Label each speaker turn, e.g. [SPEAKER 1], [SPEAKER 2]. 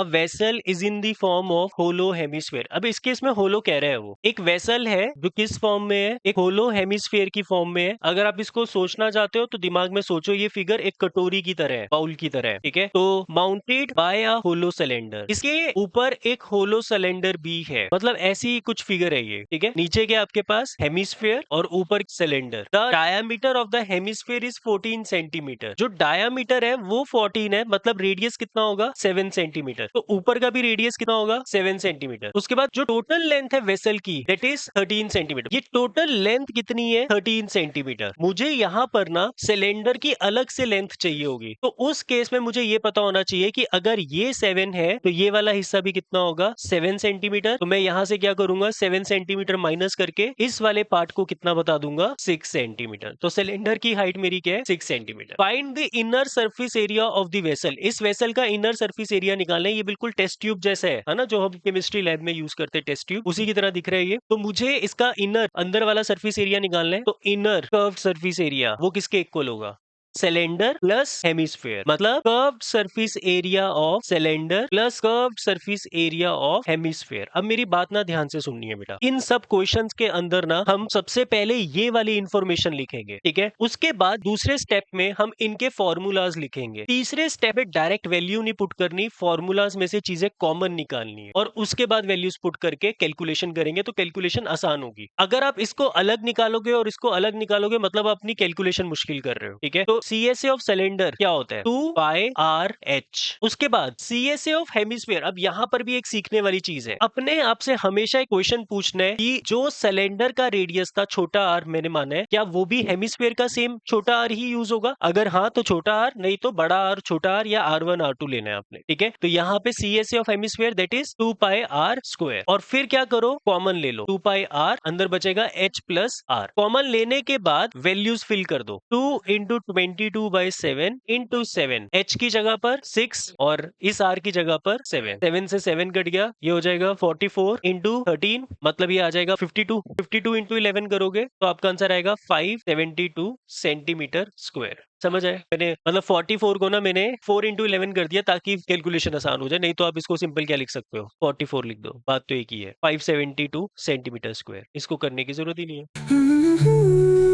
[SPEAKER 1] A vessel is in the form of hollow hemisphere. अब इस case में होलो कह रहे हैं वो, एक वेसल है जो किस फॉर्म में है, एक होलो हेमिस्फेयर की फॉर्म में है। अगर आप इसको सोचना चाहते हो तो दिमाग में सोचो, ये फिगर एक कटोरी की तरह है, बाउल की तरह है, ठीक है। तो माउंटेड बाय अ होलो सिलेंडर, इसके ऊपर एक होलो सिलेंडर भी है, मतलब ऐसी कुछ फिगर है ये, ठीक है। नीचे के आपके पास हेमिस्फेयर और ऊपर cylinder. The diameter of the hemisphere is 14 centimetre. जो डायमीटर है वो 14 है, मतलब रेडियस कितना होगा 7 सेंटीमीटर। तो ऊपर का भी रेडियस कितना होगा 7 सेंटीमीटर। उसके बाद जो टोटल लेंथ है वेसल की दैट इज 13 सेंटीमीटर। ये टोटल लेंथ कितनी है 13 सेंटीमीटर। मुझे यहाँ पर ना सिलेंडर की अलग से लेंथ चाहिए होगी, तो उस केस में मुझे ये पता होना चाहिए कि अगर ये 7 है तो ये वाला हिस्सा भी कितना होगा 7 सेंटीमीटर। तो मैं यहाँ से क्या करूंगा 7 सेंटीमीटर माइनस करके इस वाले पार्ट को कितना बता दूंगा 6 सेंटीमीटर। तो सिलेंडर की हाइट मेरी क्या है 6 centimetre. Find the inner surface area of the vessel. इस वेसल का इनर सरफेस एरिया निकालना है। ये बिल्कुल टेस्ट ट्यूब जैसा है ना, जो हम केमिस्ट्री लैब में यूज करते हैं, टेस्ट ट्यूब उसी की तरह दिख रहा है ये। तो मुझे इसका इनर अंदर वाला सरफेस एरिया निकालना है। तो इनर कर्व्ड सरफेस एरिया वो किसके इक्वल होगा सिलेंडर प्लस हेमिस्फेयर, मतलब curved surface area of cylinder plus curved surface area of hemisphere. अब मेरी बात ना ध्यान से सुननी है बेटा, इन सब क्वेश्चंस के अंदर ना हम सबसे पहले ये वाली इंफॉर्मेशन लिखेंगे, ठीक है। उसके बाद दूसरे स्टेप में हम इनके फॉर्मूलाज लिखेंगे। तीसरे स्टेप में डायरेक्ट वैल्यू नहीं पुट करनी, फॉर्मूलाज में से चीजें कॉमन निकालनी है, और उसके बाद वैल्यूज पुट करके कैलकुलेशन करेंगे, तो कैलकुलेशन आसान होगी। अगर आप इसको अलग निकालोगे और इसको अलग निकालोगे, मतलब आप अपनी कैलकुलेशन मुश्किल कर रहे हो, ठीक है। तो CSA ऑफ सिलेंडर क्या होता है 2 पाई आर एच। उसके बाद CSA ऑफ हेमिस्फीयर। अब यहां पर भी एक सीखने वाली चीज है, अपने आप से हमेशा एक क्वेश्चन पूछना है कि जो सिलेंडर का रेडियस था छोटा आर मैंने माना है, क्या वो भी हेमिस्फीयर का सेम छोटा आर ही यूज होगा? अगर हाँ तो छोटा आर, नहीं तो बड़ा आर छोटा आर या R1 R2 लेना है आपने, ठीक है। तो यहाँ पे CSA of hemisphere that is 2 pi r square. और फिर क्या करो कॉमन ले लो, 2 पाई आर अंदर बचेगा H प्लस आर। कॉमन लेने के बाद वैल्यूज फिल कर दो, 2 इंटू 22/7 इंटू 7, H की जगह पर 6 और इस R की जगह पर 7। 7 से 7 कट गया, ये हो जाएगा 44 इंटू 13, मतलब ये आ जाएगा 52। 52 इंटू 11 करोगे तो आपका आंसर आएगा 572 सेंटीमीटर स्क्वायर। समझ आए? मैंने मतलब 44 को ना मैंने 4 इंटू 11 कर दिया ताकि कैलकुलेशन आसान हो जाए, नहीं तो आप इसको सिंपल क्या लिख सकते हो 44 लिख दो, बात तो एक ही है। 572 सेंटीमीटर स्क्वायर, इसको करने की जरूरत ही नहीं है।